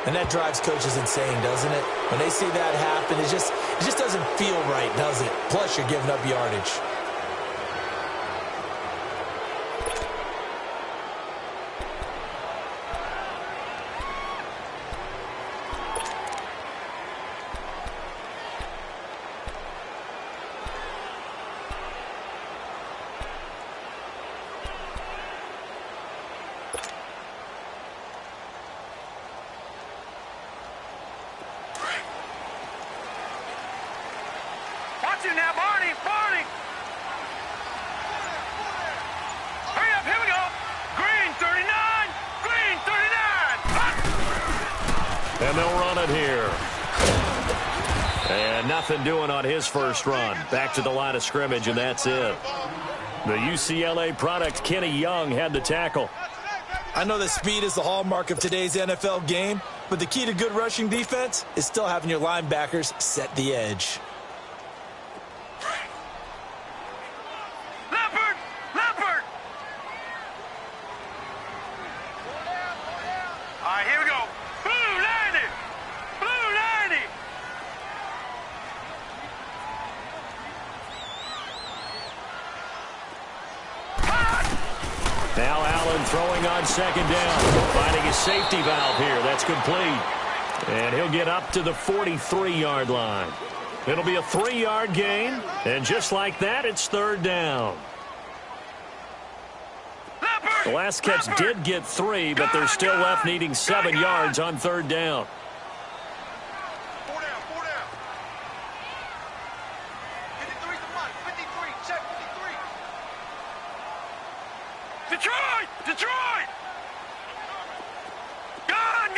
And that drives coaches insane, doesn't it? When they see that happen, it just doesn't feel right, does it? Plus, you're giving up yardage. Now, Barney! Hurry up, here we go! Green 39! Green 39! And they'll run it here. And nothing doing on his first run. Back to the line of scrimmage, and that's it. The UCLA product, Kenny Young, had the tackle. I know that speed is the hallmark of today's NFL game, but the key to good rushing defense is still having your linebackers set the edge. Now Allen throwing on second down. Finding his safety valve here. That's complete. And he'll get up to the 43-yard line. It'll be a 3-yard gain. And just like that, it's third down. The last catch did get 3, but they're still left needing 7 yards on third down. Detroit! Gone!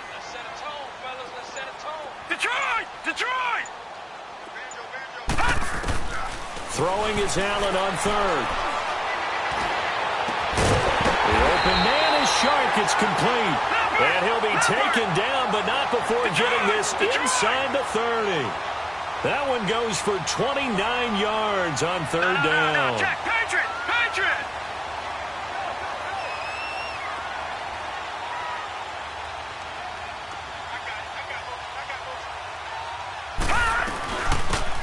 Let's set a tone, fellas. Let's set a tone. Detroit! Throwing is Allen on third. The open man is Shark. It's complete. And he'll be taken down, but not before getting this inside the 30. That one goes for 29 yards on third down. Jack, Patriot!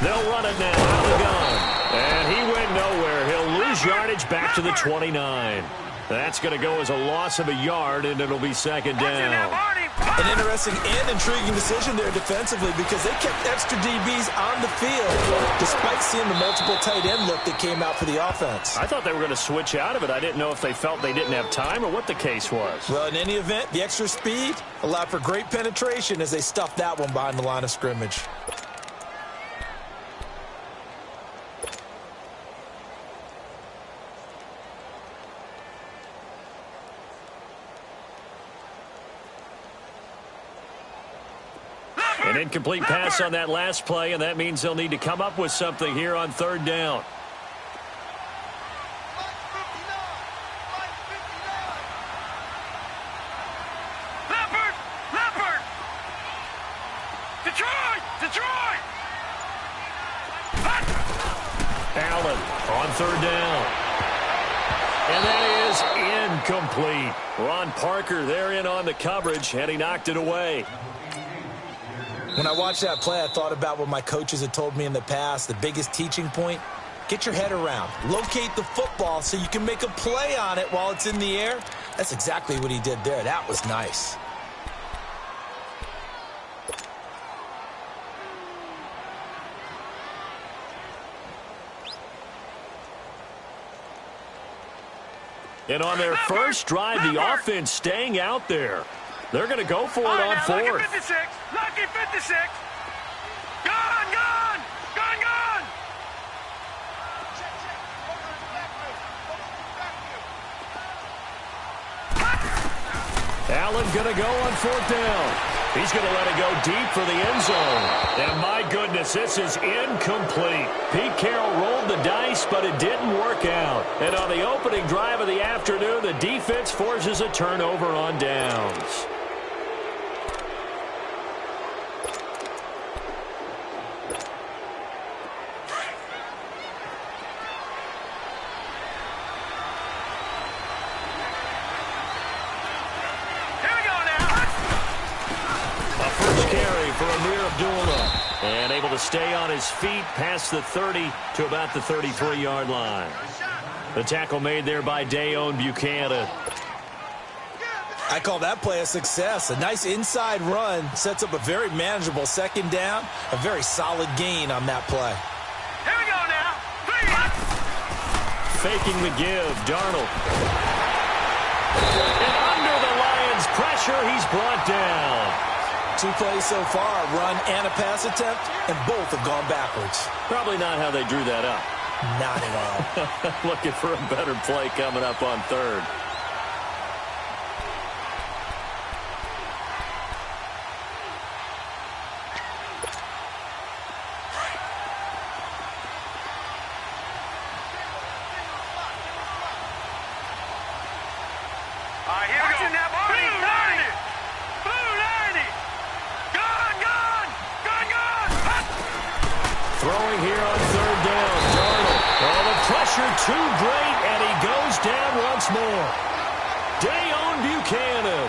They'll run it now out of the gun. And he went nowhere. He'll lose yardage back to the 29. That's going to go as a loss of a yard, and it'll be second down. An interesting and intriguing decision there defensively because they kept extra DBs on the field despite seeing the multiple tight end look that came out for the offense. I thought they were going to switch out of it. I didn't know if they felt they didn't have time or what the case was. Well, in any event, the extra speed allowed for great penetration as they stuffed that one behind the line of scrimmage. An incomplete pass on that last play, and that means they'll need to come up with something here on third down. Leopard! Detroit! Allen on third down. And that is incomplete. Ron Parker there in on the coverage, and he knocked it away. When I watched that play, I thought about what my coaches had told me in the past. The biggest teaching point, get your head around. Locate the football so you can make a play on it while it's in the air. That's exactly what he did there. That was nice. And on their first drive, the offense staying out there. They're going to go for it on fourth. Lucky 56. Gone. Allen going to go on fourth down. He's going to let it go deep for the end zone. And my goodness, this is incomplete. Pete Carroll rolled the dice, but it didn't work out. And on the opening drive of the afternoon, the defense forces a turnover on downs. doing them. And able to stay on his feet past the 30 to about the 33-yard line. The tackle made there by Dayon Buchanan. I call that play a success. A nice inside run sets up a very manageable second down. A very solid gain on that play. Here we go now. Faking the give, Darnold. And under the Lions' pressure, he's brought down. 2 plays so far, a run and a pass attempt, and both have gone backwards. Probably not how they drew that up. Not at all. Looking for a better play coming up on third. Throwing here on third down, Darnold. Oh, the pressure too great, and he goes down once more. Dayon Buchanan.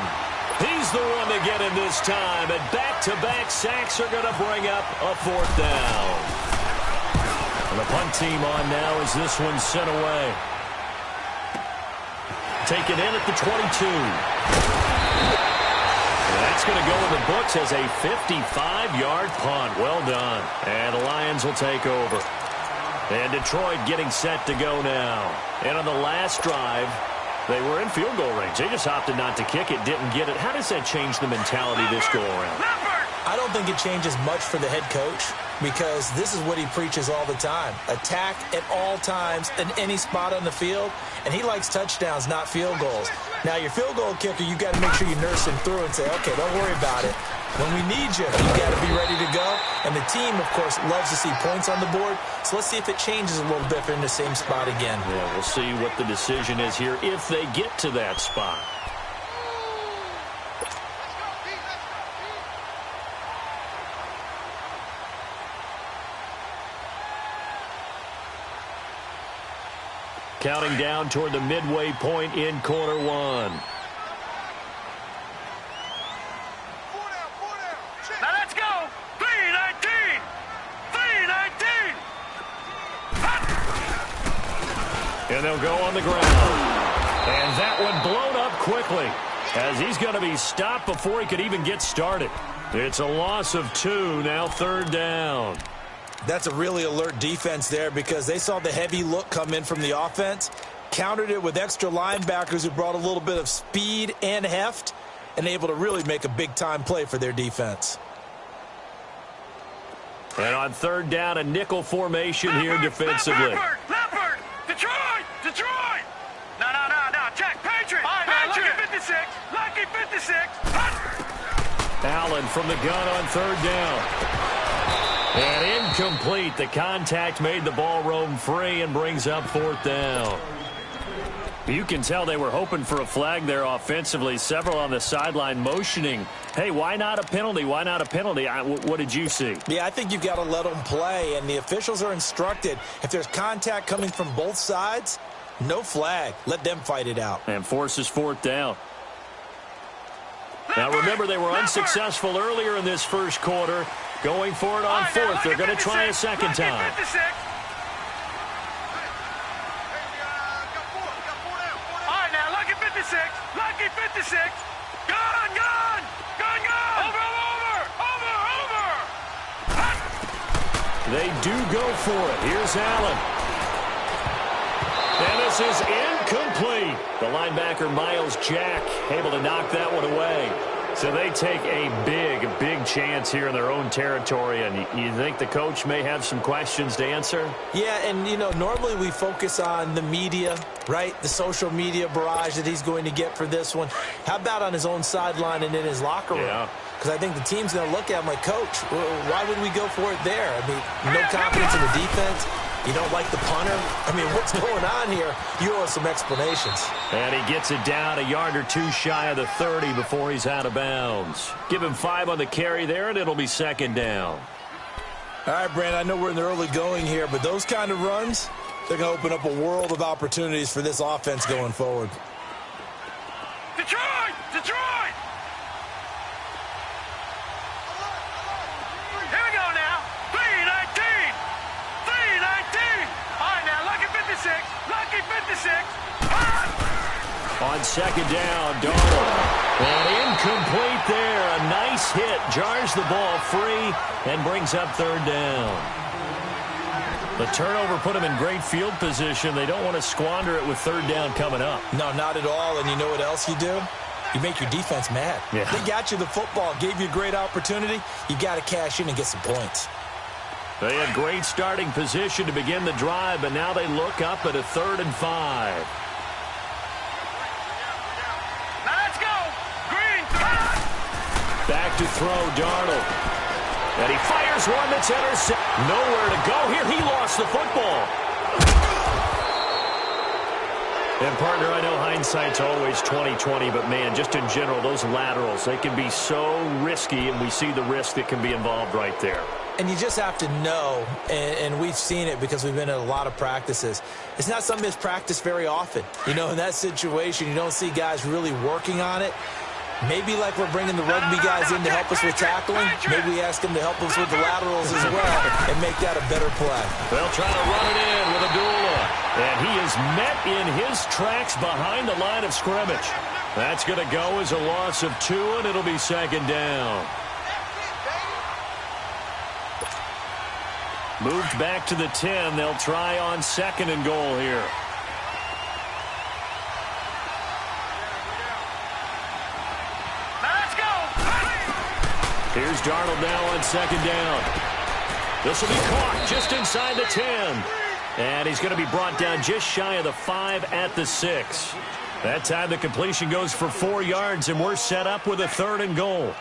He's the one to get him this time, and back-to-back sacks are going to bring up a 4th down. And the punt team on now as this one's sent away. Taken in at the 22. That's going to go in the books as a 55-yard punt. Well done. And the Lions will take over. And Detroit getting set to go now. And on the last drive, they were in field goal range. They just opted not to kick it, didn't get it. How does that change the mentality this go-around? I don't think it changes much for the head coach because this is what he preaches all the time. Attack at all times in any spot on the field, and he likes touchdowns, not field goals. Now, your field goal kicker, you got to make sure you nurse him through and say, okay, don't worry about it. When we need you, you got to be ready to go. And the team, of course, loves to see points on the board. So let's see if it changes a little bit if they're in the same spot again. Yeah, we'll see what the decision is here if they get to that spot. Counting down toward the midway point in quarter one. Now let's go. 3-19. 3-19. And they'll go on the ground. And that one blown up quickly as he's going to be stopped before he could even get started. It's a loss of 2, now 3rd down. That's a really alert defense there because they saw the heavy look come in from the offense, countered it with extra linebackers who brought a little bit of speed and heft, and able to really make a big-time play for their defense. And on 3rd down, a nickel formation here defensively. Leopard! Detroit! Detroit! No. Check. Patriot! Patriot! Lucky 56! Allen from the gun on 3rd down. And incomplete. The contact made the ball roam free and brings up 4th down. You can tell they were hoping for a flag there offensively. Several on the sideline motioning. Hey, why not a penalty? Why not a penalty? What did you see? Yeah, I think you've got to let them play, and the officials are instructed. If there's contact coming from both sides, no flag. Let them fight it out. And forces 4th down. Now, remember, they were unsuccessful earlier in this first quarter. Going for it on 4th. They're going to try a second time. All right, now, lucky 56. Lucky 56. Gone. Over. They do go for it. Here's Allen. And this is incomplete. The linebacker, Miles Jack, able to knock that one away. So they take a big chance here in their own territory, and you think the coach may have some questions to answer? Yeah, and, normally we focus on the media, right? The social media barrage that he's going to get for this one. How about on his own sideline and in his locker room? Yeah. Because I think the team's going to look at him like, Coach, why would we go for it there? I mean, no confidence in the defense. You don't like the punter? I mean, what's going on here? You owe us some explanations. And he gets it down a yard or two shy of the 30 before he's out of bounds. Give him 5 on the carry there, and it'll be 2nd down. All right, Brandon, I know we're in the early going here, but those kind of runs, they're going to open up a world of opportunities for this offense going forward. Detroit! On second down, Darnold. And incomplete there. A nice hit. Jars the ball free and brings up third down. The turnover put them in great field position. They don't want to squander it with third down coming up. No, not at all. And you know what else you do? You make your defense mad. Yeah. They got you the football, gave you a great opportunity. You got to cash in and get some points. They had great starting position to begin the drive, but now they look up at a 3rd and 5. Let's go! Green! Back to throw, Darnold. And he fires one that's intercepted. Nowhere to go here. He lost the football. And, partner, I know hindsight's always 20/20, but, man, just in general, those laterals, they can be so risky, and we see the risk that can be involved right there. And you just have to know, and we've seen it because we've been at a lot of practices, it's not something that's practiced very often. You know, in that situation, you don't see guys really working on it. Maybe like we're bringing the rugby guys in to help us with tackling, maybe we ask them to help us with the laterals as well and make that a better play. They'll try to run it in with Abdullah. And he is met in his tracks behind the line of scrimmage. That's going to go as a loss of 2, and it'll be second down. Moved back to the 10. They'll try on 2nd and goal here. Let's go! Here's Darnold now on 2nd down. This will be caught just inside the 10. And he's going to be brought down just shy of the 5 at the 6. That time the completion goes for 4 yards, and we're set up with a 3rd and goal.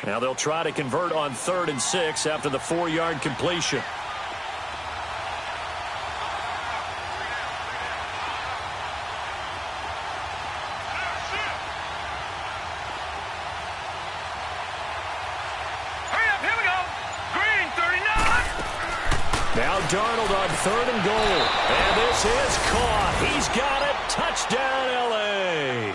Now they'll try to convert on 3rd and 6 after the 4-yard completion. Hurry up, here we go! Green, 39! Now Darnold on 3rd and goal. And this is caught. He's got it. Touchdown, L.A.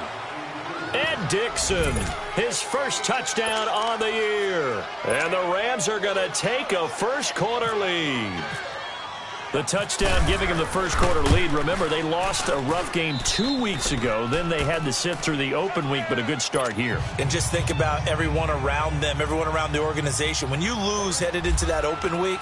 Ed Dixon, his first touchdown on the year. And the Rams are going to take a first-quarter lead. The touchdown giving them the first-quarter lead. Remember, they lost a rough game 2 weeks ago. Then they had to sit through the open week, but a good start here. And just think about everyone around them, everyone around the organization. When you lose headed into that open week,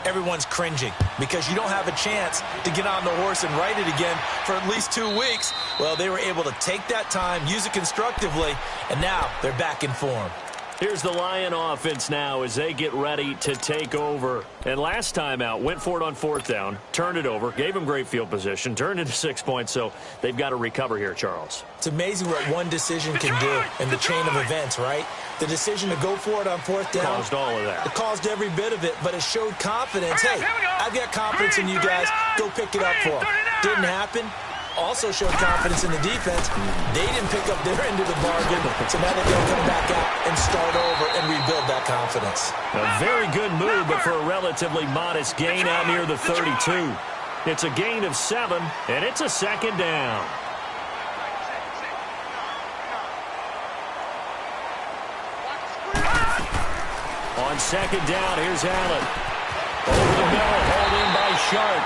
everyone's cringing because you don't have a chance to get on the horse and ride it again for at least 2 weeks. Well, they were able to take that time, use it constructively, and now they're back in form. Here's the Lion offense now as they get ready to take over. And last time out, went for it on 4th down, turned it over, gave them great field position, turned it to 6 points, so they've got to recover here, Charles. It's amazing what one decision can do in the chain of events, right? The decision to go for it on 4th down. Caused all of that. It caused every bit of it, but it showed confidence. Hey, I've got confidence in you guys. Go pick it up for them. Didn't happen. Also showed confidence in the defense. They didn't pick up their end of the bargain, so now they're going to come back out and start over and rebuild that confidence. A very good move, but for a relatively modest gain out near the 32. It's a gain of 7, and it's a second down. On second down, here's Allen. Over the middle, hauled in by Sharp.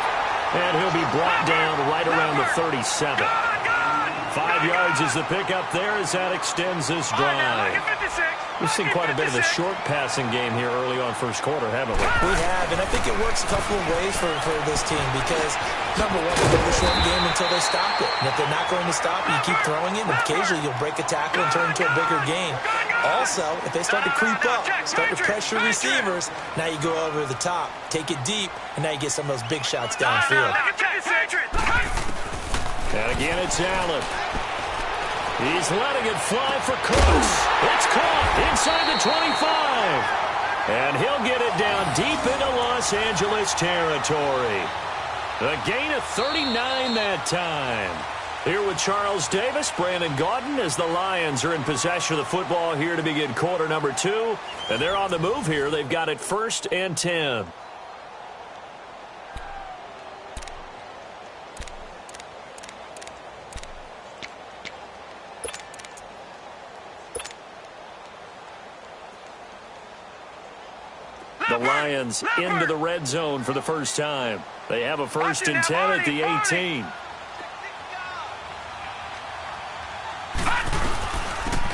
And he'll be brought down right around the 37. 5 yards is the pickup there as that extends this drive. We've seen quite a bit of a short passing game here early on first quarter, haven't we? We have, and I think it works a couple of ways for this team because, number one, they go the short game until they stop it. And if they're not going to stop it, you keep throwing it, and occasionally you'll break a tackle and turn it into a bigger gain. Also, if they start to creep up, start to pressure receivers, now you go over the top, take it deep, and now you get some of those big shots downfield. And again, it's Allen. He's letting it fly for Cooks. It's caught inside the 25. And he'll get it down deep into Los Angeles territory. A gain of 39 that time. Here with Charles Davis, Brandon Gaudin, as the Lions are in possession of the football here to begin quarter number 2. And they're on the move here. They've got it 1st and 10. The Lions into the red zone for the first time. They have a 1st and 10 at the 18.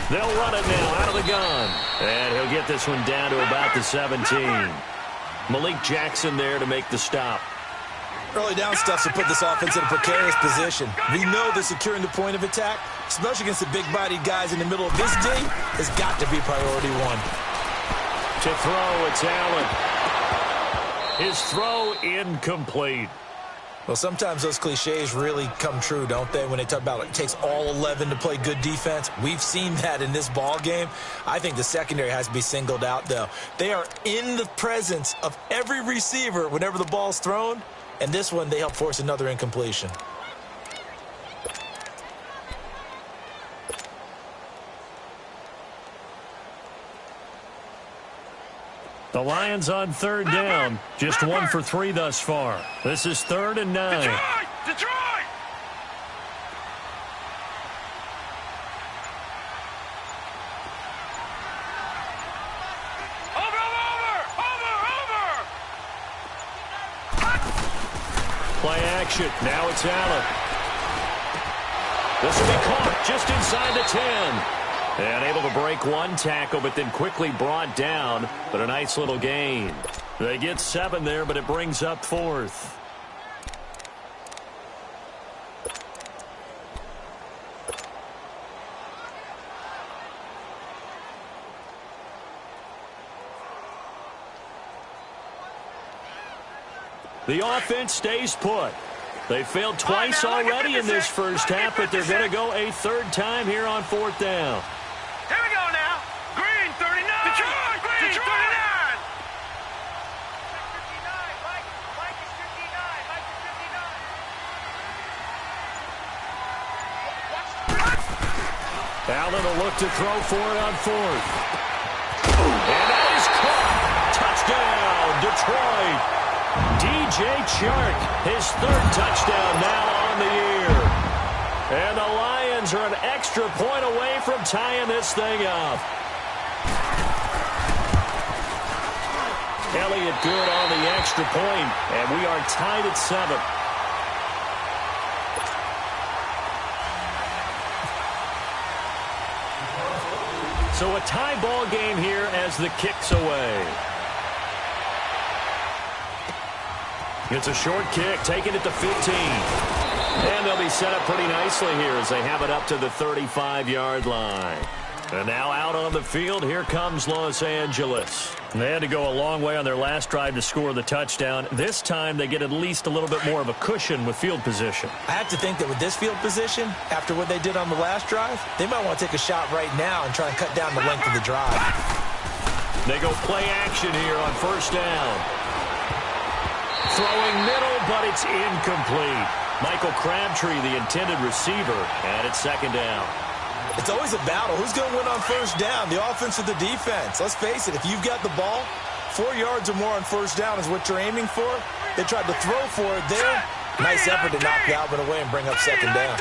They'll run it now out of the gun. And he'll get this one down to about the 17. Malik Jackson there to make the stop. Early down stuff to put this offense in a precarious position. We know that securing the point of attack, especially against the big-bodied guys in the middle of this D, has got to be priority one. To throw, it's Allen. His throw incomplete. Well, sometimes those cliches really come true, don't they, when they talk about it takes all 11 to play good defense. We've seen that in this ball game. I think the secondary has to be singled out, though. They are in the presence of every receiver whenever the ball's thrown, and this one they help force another incompletion. The Lions on 3rd down. Just 1 for 3 thus far. This is 3rd and 9. Detroit! Play action. Now it's Allen. This will be caught just inside the 10. And able to break one tackle, but then quickly brought down. But a nice little gain. They get 7 there, but it brings up 4th. The offense stays put. They failed twice already in this first half, but they're going to go a 3rd time here on 4th down. Here we go now. Green 39. Detroit. Green 39. Mike is 59. Mike is 59. Allen will look to throw for it on 4th. And that is caught. Touchdown, Detroit. DJ Chark, his 3rd touchdown now on the year. And the Lions are an extra point away from tying this thing up. Elliott good on the extra point, and we are tied at 7. So a tie ball game here as the kick's away. It's a short kick, taking it to 15. And they'll be set up pretty nicely here as they have it up to the 35-yard line. And now out on the field, here comes Los Angeles. They had to go a long way on their last drive to score the touchdown. This time they get at least a little bit more of a cushion with field position. I have to think that with this field position, after what they did on the last drive, they might want to take a shot right now and try and cut down the length of the drive. They go play action here on 1st down. Throwing middle, but it's incomplete. Michael Crabtree, the intended receiver, and it's 2nd down. It's always a battle. Who's going to win on 1st down, the offense or the defense? Let's face it, if you've got the ball, 4 yards or more on 1st down is what you're aiming for. They tried to throw for it there. Nice effort to knock that one away and bring up 2nd down.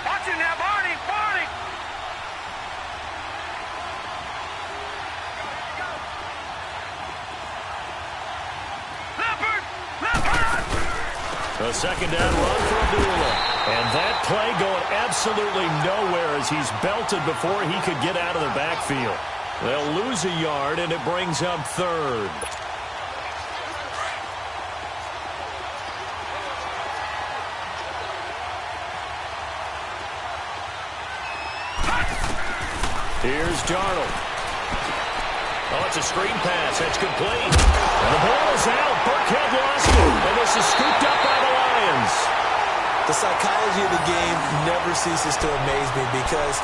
Watch it now, Barney. Barney. A 2nd down run for Abdullah. And that play going absolutely nowhere as he's belted before he could get out of the backfield. They'll lose a yard, and it brings up 3rd. Here's Darnold. Oh, it's a screen pass. That's complete. And the ball is out. Burkhead lost it. And this is scooped up by the Lions. The psychology of the game never ceases to amaze me because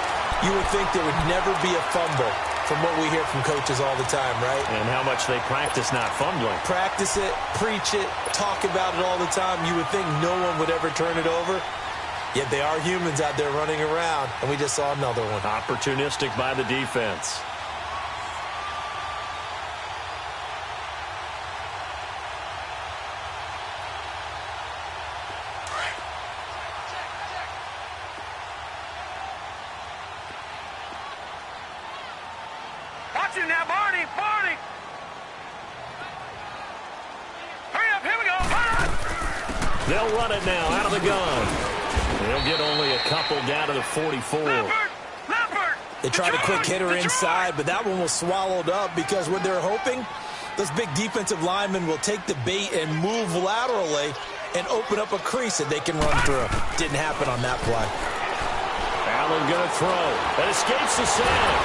you would think there would never be a fumble from what we hear from coaches all the time, right? And how much they practice not fumbling. Practice it, preach it, talk about it all the time. You would think no one would ever turn it over. Yet they are humans out there running around, and we just saw another one. Opportunistic by the defense. Watch you now, Barney. Barney. Hurry up. Here we go. They'll run it now out of the gun. They'll get only a couple down to the 44. They tried a quick hitter inside, but that one was swallowed up because what they're hoping, those big defensive linemen will take the bait and move laterally and open up a crease that they can run through. Didn't happen on that play. Allen going to throw. That escapes the sack.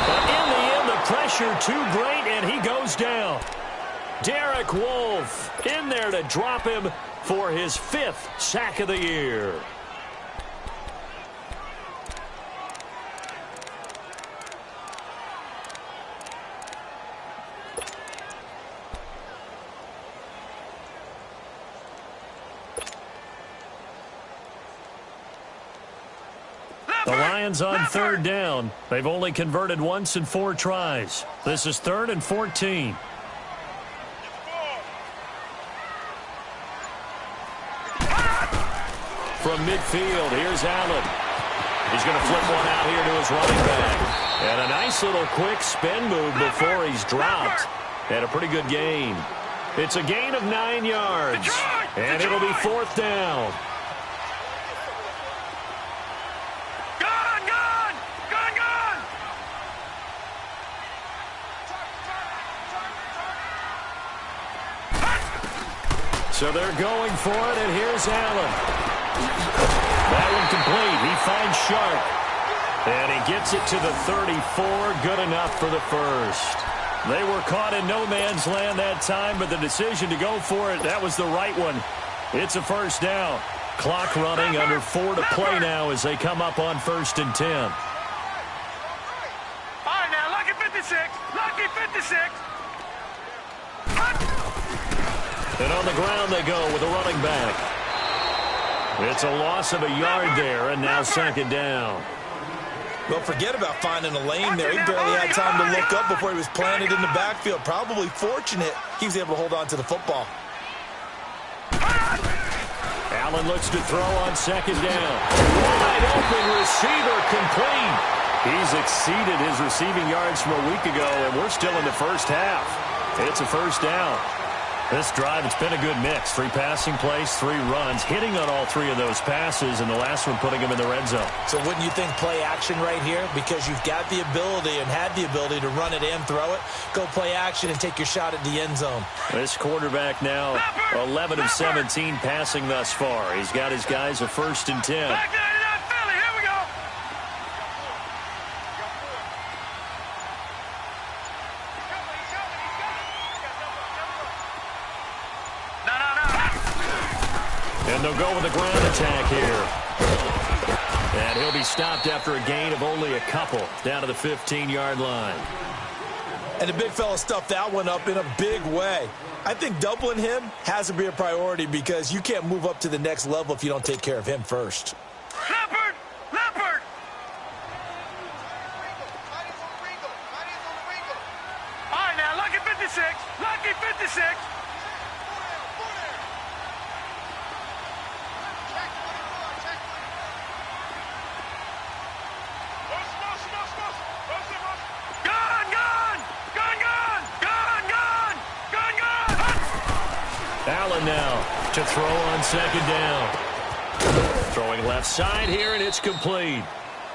But in the end, the pressure too great, and he goes down. Derek Wolfe in there to drop him for his 5th sack of the year. The Lions on 3rd down. They've only converted once in 4 tries. This is 3rd and 14. From midfield, here's Allen. He's going to flip one out here to his running back. And a nice little quick spin move before he's dropped. And a pretty good gain. It's a gain of 9 yards. And it'll be 4th down. So they're going for it, and here's Allen. That one complete. He finds Sharp. And he gets it to the 34. Good enough for the first. They were caught in no man's land that time, but the decision to go for it, that was the right one. It's a first down. Clock running, under 4 to play now as they come up on 1st and 10. All right, now, lucky 56. Lucky 56. And on the ground they go with a running back. It's a loss of a yard there, and now 2nd down. Well, forget about finding a lane there. He barely had time to look up before he was planted in the backfield. Probably fortunate he was able to hold on to the football. Allen looks to throw on 2nd down. Wide open receiver complete. He's exceeded his receiving yards from a week ago, and we're still in the first half. It's a first down. This drive, it's been a good mix. 3 passing plays, 3 runs, hitting on all 3 of those passes, and the last one putting him in the red zone. So wouldn't you think play action right here? Because you've got the ability and had the ability to run it and throw it. Go play action and take your shot at the end zone. This quarterback now 11 of 17 passing thus far. He's got his guys a 1st and 10. And they'll go with a ground attack here. And he'll be stopped after a gain of only a couple down to the 15-yard line. And the big fella stuffed that one up in a big way. I think doubling him has to be a priority because you can't move up to the next level if you don't take care of him first. Leopard! Leopard! All right, now, lucky 56. Lucky 56. Allen now to throw on 2nd down. Throwing left side here, and it's complete.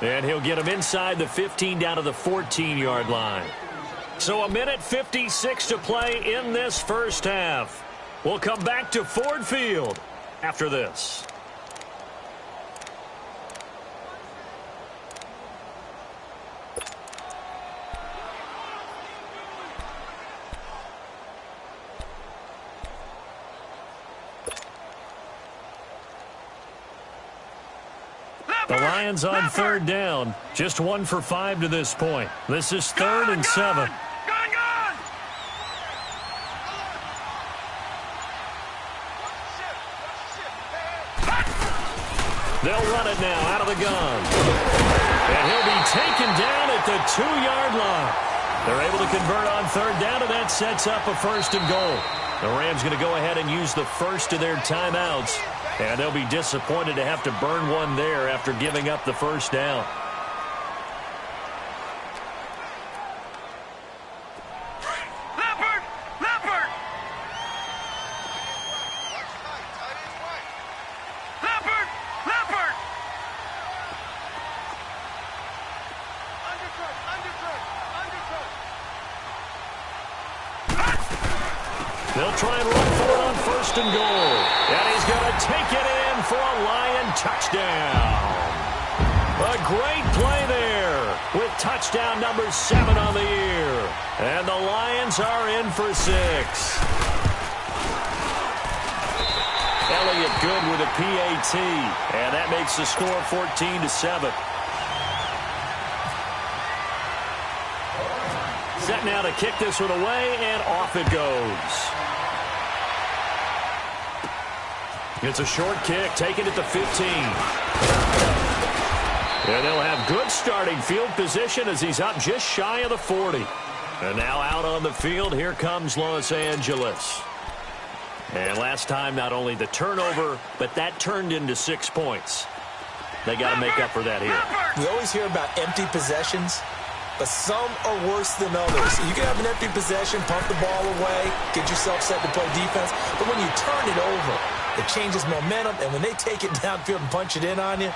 And he'll get him inside the 15 down to the 14-yard line. So 1:56 to play in this first half. We'll come back to Ford Field after this. The Lions on 3rd down. Just 1 for 5 to this point. This is 3rd and 7. They'll run it now out of the gun. And he'll be taken down at the 2-yard line. They're able to convert on 3rd down, and that sets up a 1st and goal. The Rams going to go ahead and use the first of their timeouts. And they'll be disappointed to have to burn one there after giving up the 1st down. They'll try and run for it on first and goal. And he's going to take it in for a Lion touchdown. A great play there with touchdown number 7 on the year. And the Lions are in for 6. Elliott good with a PAT. And that makes the score 14-7. Set now to kick this one away, and off it goes. It's a short kick, taken at the 15. And they'll have good starting field position as he's up just shy of the 40. And now out on the field, here comes Los Angeles. And last time, not only the turnover, but that turned into 6 points. They got to make up for that here. We always hear about empty possessions, but some are worse than others. You can have an empty possession, pump the ball away, get yourself set to play defense, but when you turn it over, it changes momentum, and when they take it downfield and punch it in on you,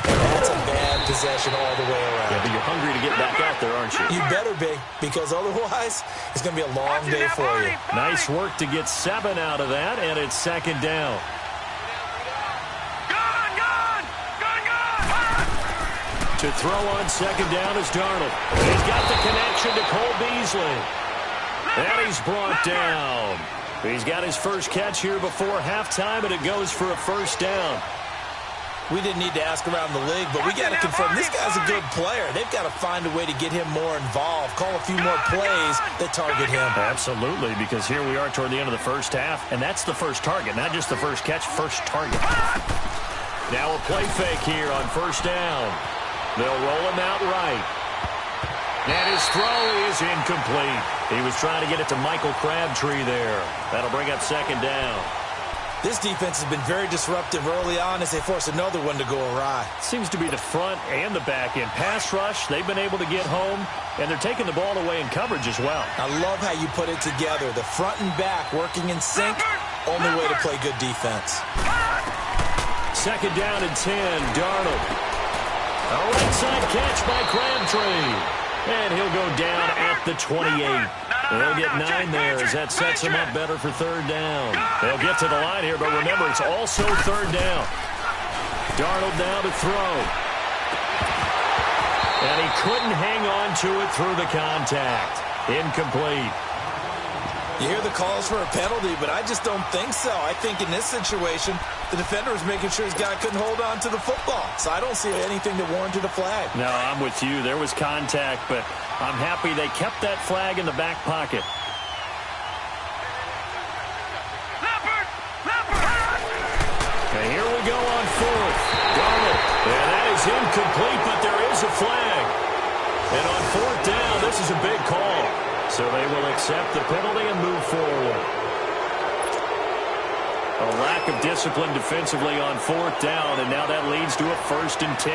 that's a bad possession all the way around. Yeah, but you're hungry to get back out there, aren't you? You better be, because otherwise, it's going to be a long day for you. Nice work to get 7 out of that, and it's second down. To throw on second down is Darnold. He's got the connection to Cole Beasley. And he's brought down. He's got his first catch here before halftime, and it goes for a first down. We didn't need to ask around the league, but we got to confirm this guy's a good player. They've got to find a way to get him more involved, call a few more plays that target him. Absolutely, because here we are toward the end of the first half, and that's the first target, not just the first catch, first target. Now a play fake here on first down. They'll roll him out right. And his throw is incomplete. He was trying to get it to Michael Crabtree there. That'll bring up second down. This defense has been very disruptive early on as they force another one to go awry. Seems to be the front and the back end. Pass rush, they've been able to get home, and they're taking the ball away in coverage as well. I love how you put it together. The front and back working in sync, only way to play good defense. Second down and 10, Darnold. A right side catch by Crabtree. And he'll go down at the 28. They'll get 9 there as that sets him up better for third down. They'll get to the line here, but remember, it's also third down. Darnold now to throw. And he couldn't hang on to it through the contact. Incomplete. You hear the calls for a penalty, but I just don't think so. I think in this situation, the defender was making sure his guy couldn't hold on to the football. So I don't see anything that warranted a flag. No, I'm with you. There was contact, but I'm happy they kept that flag in the back pocket. And here we go on fourth. Darnold. And that is incomplete, but there is a flag. And on fourth down, this is a big call. So they will accept the penalty and move forward. A lack of discipline defensively on fourth down, and now that leads to a 1st and 10.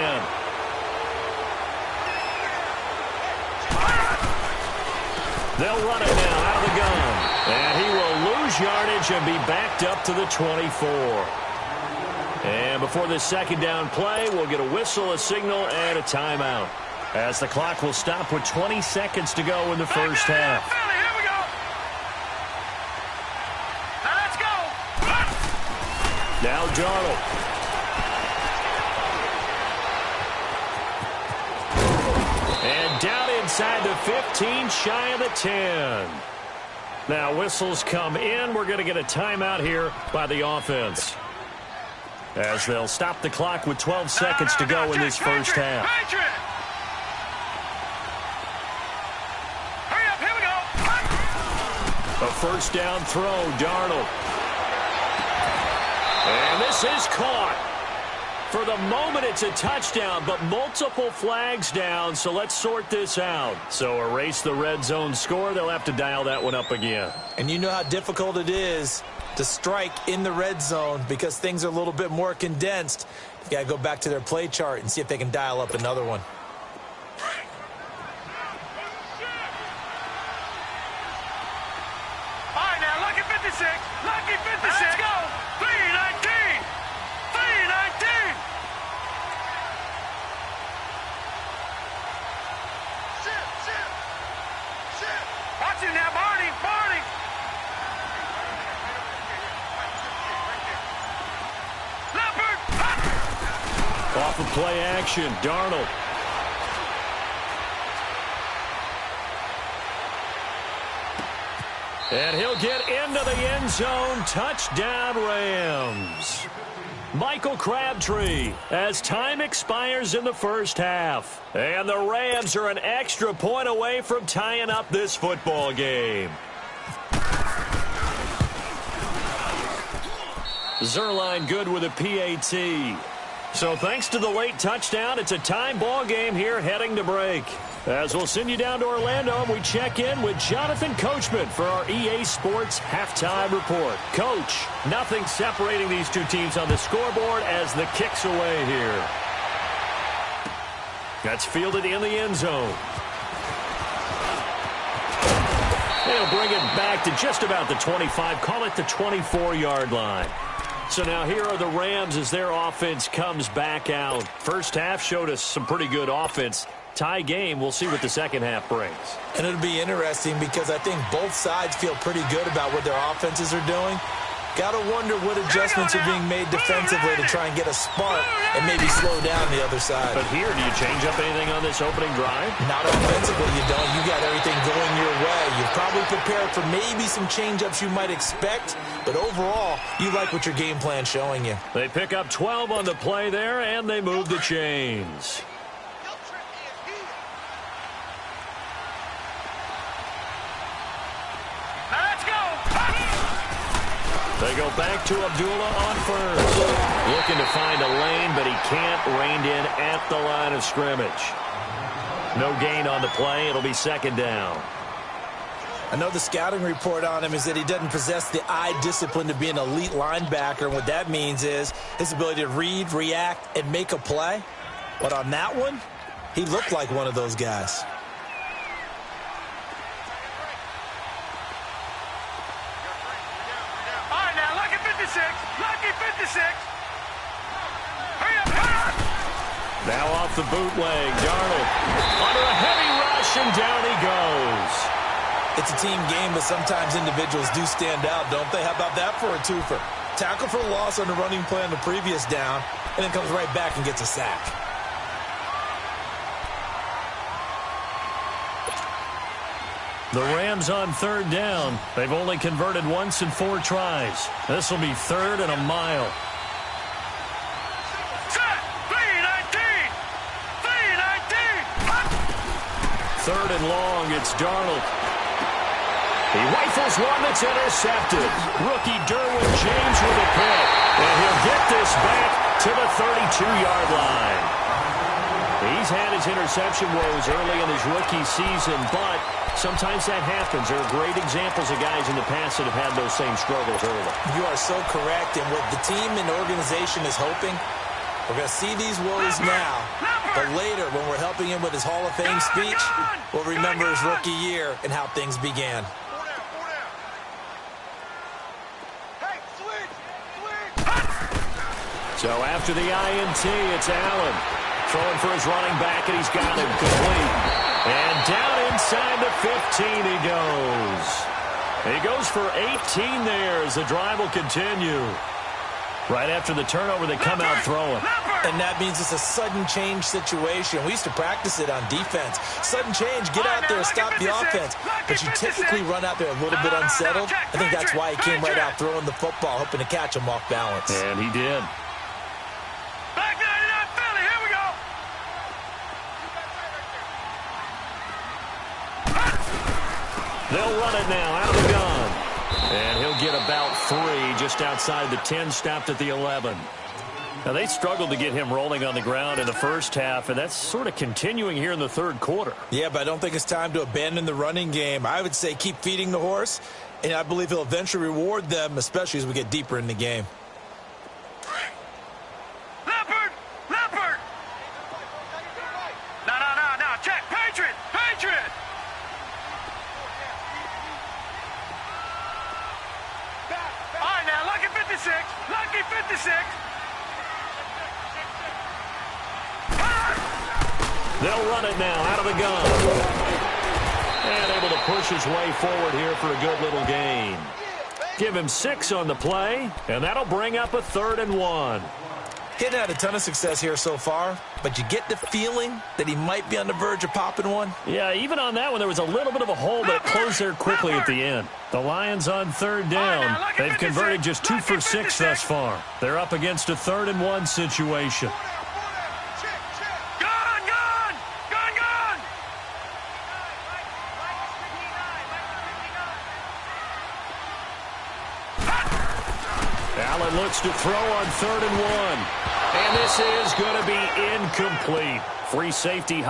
They'll run it now out of the gun. And he will lose yardage and be backed up to the 24. And before this second down play, we'll get a whistle, a signal, and a timeout, as the clock will stop with 20 seconds to go in the first half. Here we go. Now let's go. Now Darnold. And down inside the 15, shy of the 10. Now whistles come in. We're going to get a timeout here by the offense, as they'll stop the clock with 12 seconds to go in this first half. A first down throw, Darnold. And this is caught. For the moment, it's a touchdown, but multiple flags down, so let's sort this out. So erase the red zone score. They'll have to dial that one up again. And you know how difficult it is to strike in the red zone because things are a little bit more condensed. You got to go back to their play chart and see if they can dial up another one. Lucky 56. Let's go. 319. 319. Sit. Watch it now, Barney. play action. Darnold. And he'll get into the end zone. Touchdown, Rams. Michael Crabtree as time expires in the first half. And the Rams are an extra point away from tying up this football game. Zerline good with a PAT. So thanks to the late touchdown, it's a time ball game here heading to break. As we'll send you down to Orlando, and we check in with Jonathan Coachman for our EA Sports Halftime Report. Coach, nothing separating these two teams on the scoreboard as the kick's away here. That's fielded in the end zone. They'll bring it back to just about the 25, call it the 24-yard line. So now here are the Rams as their offense comes back out. First half showed us some pretty good offense. Tie game, we'll see what the second half brings. And it'll be interesting because I think both sides feel pretty good about what their offenses are doing. Got to wonder what adjustments are being made defensively to try and get a spark and maybe slow down the other side. But here, do you change up anything on this opening drive? Not offensively, you don't. You got everything going your way. You've probably prepared for maybe some change-ups you might expect, but overall, you like what your game plan's showing you. They pick up 12 on the play there, and they move the chains. They go back to Abdullah on first. Looking to find a lane, but he can't. Reined in at the line of scrimmage. No gain on the play. It'll be second down. I know the scouting report on him is that he doesn't possess the eye discipline to be an elite linebacker. And what that means is his ability to read, react, and make a play. But on that one, he looked like one of those guys. Lucky 56. Hurry up, hurry up. Now off the bootleg, Darnold under a heavy rush, and down he goes. It's a team game, but sometimes individuals do stand out, don't they? How about that for a twofer? Tackle for loss on the running play on the previous down, and then comes right back and gets a sack. The Rams on third down. They've only converted once in 4 tries. This will be third and a mile. Set. 3-19. 3-19. Third and long, it's Darnold. He rifles one that's intercepted. Rookie Derwin James with a pick. And he'll get this back to the 32-yard line. He's had his interception woes early in his rookie season, but sometimes that happens. There are great examples of guys in the past that have had those same struggles early. You are so correct, and what the team and organization is hoping, we're going to see these woes now, but later when we're helping him with his Hall of Fame speech, we'll remember his rookie year and how things began. So after the INT, it's Allen. Throwing for his running back, and he's got him complete. And down inside the 15 he goes. He goes for 18 there as the drive will continue. Right after the turnover, they come out throwing. And that means it's a sudden change situation. We used to practice it on defense. Sudden change, get out there, stop the offense. But you typically run out there a little bit unsettled. I think that's why he came right out throwing the football, hoping to catch him off balance. And he did. They'll run it now out of the gun. And he'll get about 3 just outside the 10, stopped at the 11. Now, they struggled to get him rolling on the ground in the first half, and that's sort of continuing here in the third quarter. Yeah, but I don't think it's time to abandon the running game. I would say keep feeding the horse, and I believe he'll eventually reward them, especially as we get deeper in the game. Leopard! Leopard! No, check! Patriot! Patriot! All right, now, Lucky 56. Lucky 56. They'll run it now out of the gun. And able to push his way forward here for a good little gain. Give him 6 on the play, and that'll bring up a 3rd and 1. He hadn't had a ton of success here so far, but you get the feeling that he might be on the verge of popping one. Yeah, even on that one, there was a little bit of a hole, but it closed there quickly at the end. The Lions on third down. They've converted just 2 for 6 thus far. They're up against a 3rd-and-1 situation. Allen looks to throw on 3rd and 1. And this is going to be incomplete. Free safety,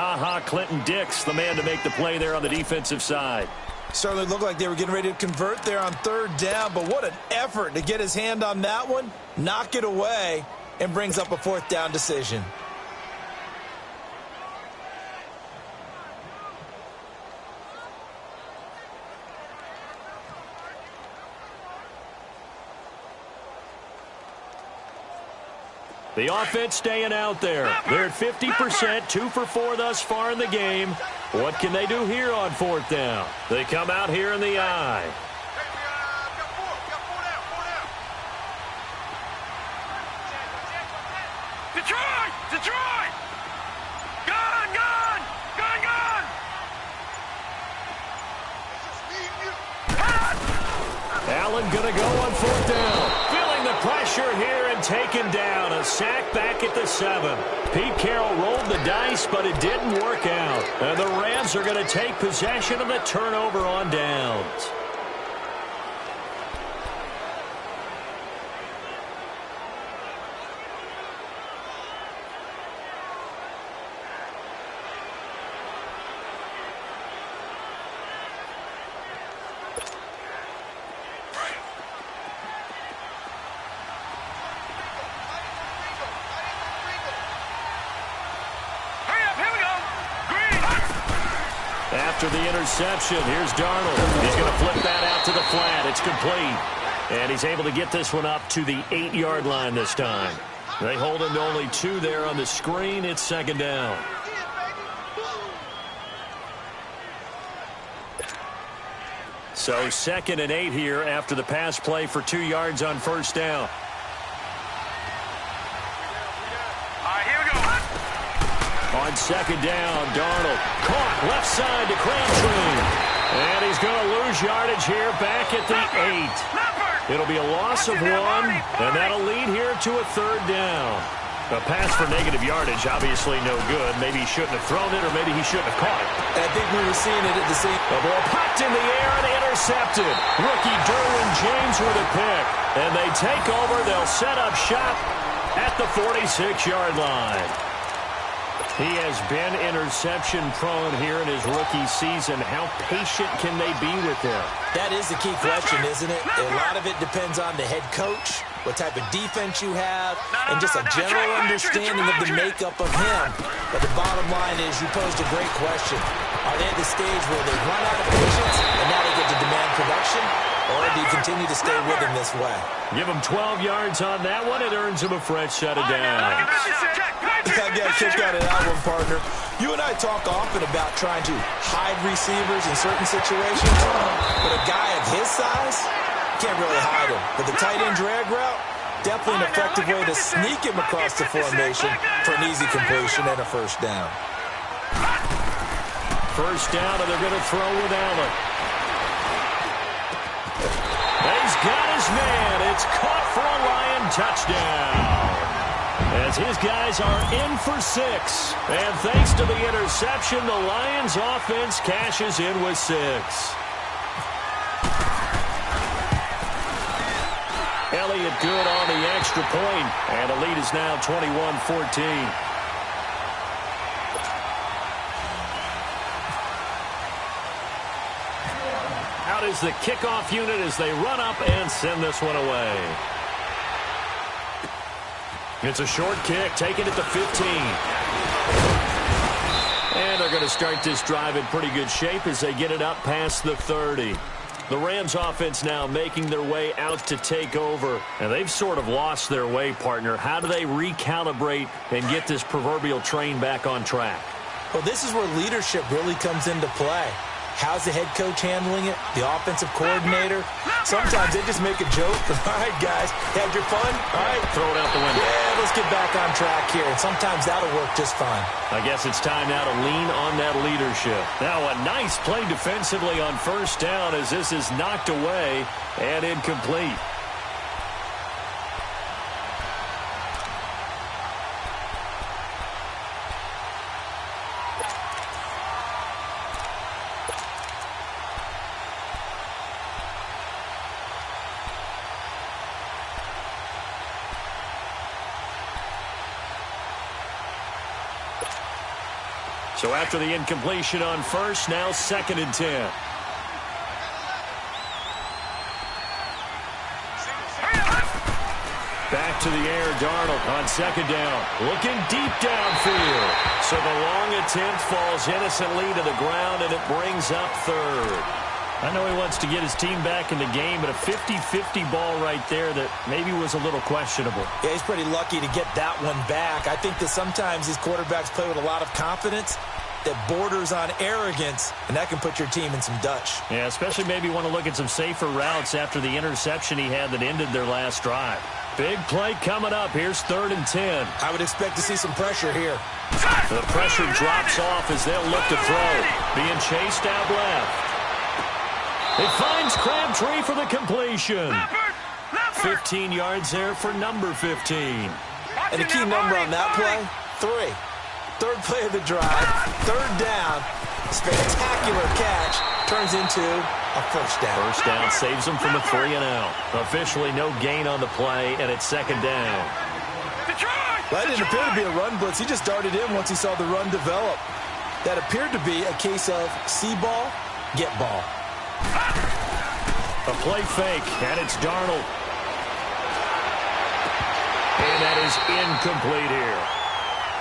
Clinton Dix, the man to make the play there on the defensive side. Certainly looked like they were getting ready to convert there on 3rd down, but what an effort to get his hand on that one, knock it away, and brings up a 4th down decision. The offense staying out there. They're at 50%, 2 for 4 thus far in the game. What can they do here on 4th down? They come out here in the I. Detroit! Gun! Allen going to go on 4th down. Feeling the pressure here and taken down. A sack back at the 7. Pete Carroll rolled the dice, but it didn't work out. And the Rams are going to take possession of the turnover on downs. After the interception, here's Darnold. He's going to flip that out to the flat. It's complete. And he's able to get this one up to the 8-yard line this time. They hold him to only 2 there on the screen. It's 2nd down. So 2nd and 8 here after the pass play for 2 yards on 1st down. On 2nd down, Darnold caught left side to Crabtree. And he's going to lose yardage here back at the 8. It'll be a loss of 1, and that'll lead here to a 3rd down. A pass for negative yardage, obviously no good. Maybe he shouldn't have thrown it, or maybe he shouldn't have caught it. I think we were seeing it at the same... The ball popped in the air and intercepted. Rookie Derwin James with a pick. And they take over. They'll set up shop at the 46-yard line. He has been interception-prone here in his rookie season. How patient can they be with him? That is the key question, isn't it? A lot of it depends on the head coach, what type of defense you have, and just a general understanding of the makeup of him. But the bottom line is you posed a great question. Are they at the stage where they run out of patience and now they get to demand production? Or do you continue to stay with him this way? Give him 12 yards on that one. It earns him a fresh set of downs. I got a kick out of that one, partner. You and I talk often about trying to hide receivers in certain situations. But a guy of his size, can't really hide him. But the tight end drag route, definitely an effective way to sneak him across the formation for an easy completion and a 1st down. 1st down, and they're going to throw with Allen. He's got his man. It's caught for a Lion touchdown. As his guys are in for 6. And thanks to the interception, the Lions offense cashes in with 6. Elliott good on the extra point, and the lead is now 21-14. Out is the kickoff unit as they run up and send this one away. It's a short kick, taken at the 15. And they're going to start this drive in pretty good shape as they get it up past the 30. The Rams offense now making their way out to take over. And they've sort of lost their way, partner. How do they recalibrate and get this proverbial train back on track? Well, this is where leadership really comes into play. How's the head coach handling it? The offensive coordinator? Sometimes they just make a joke. All right, guys, had your fun? All right, Throw it out the window. yeah, let's get back on track here. And sometimes that'll work just fine. I guess it's time now to lean on that leadership. Now a nice play defensively on first down as this is knocked away and incomplete. So after the incompletion on first, now 2nd and 10. Back to the air, Darnold on 2nd down. Looking deep downfield. So the long attempt falls innocently to the ground, and it brings up 3rd. I know he wants to get his team back in the game, but a 50-50 ball right there that maybe was a little questionable. Yeah, he's pretty lucky to get that one back. I think that sometimes these quarterbacks play with a lot of confidence that borders on arrogance, and that can put your team in some Dutch. Yeah, especially maybe want to look at some safer routes after the interception he had that ended their last drive. Big play coming up. Here's 3rd and 10. I would expect to see some pressure here. The pressure drops off as they'll look to throw. Being chased out left. It finds Crabtree for the completion. 15 yards there for number 15. And the key number on that play, 3. 3rd play of the drive, 3rd down. Spectacular catch turns into a first down. First down saves them from a 3 and out. Officially no gain on the play, and it's 2nd down. That didn't appear to be a run blitz. He just darted in once he saw the run develop. That appeared to be a case of see ball, get ball. A play fake, and it's Darnold. And that is incomplete here.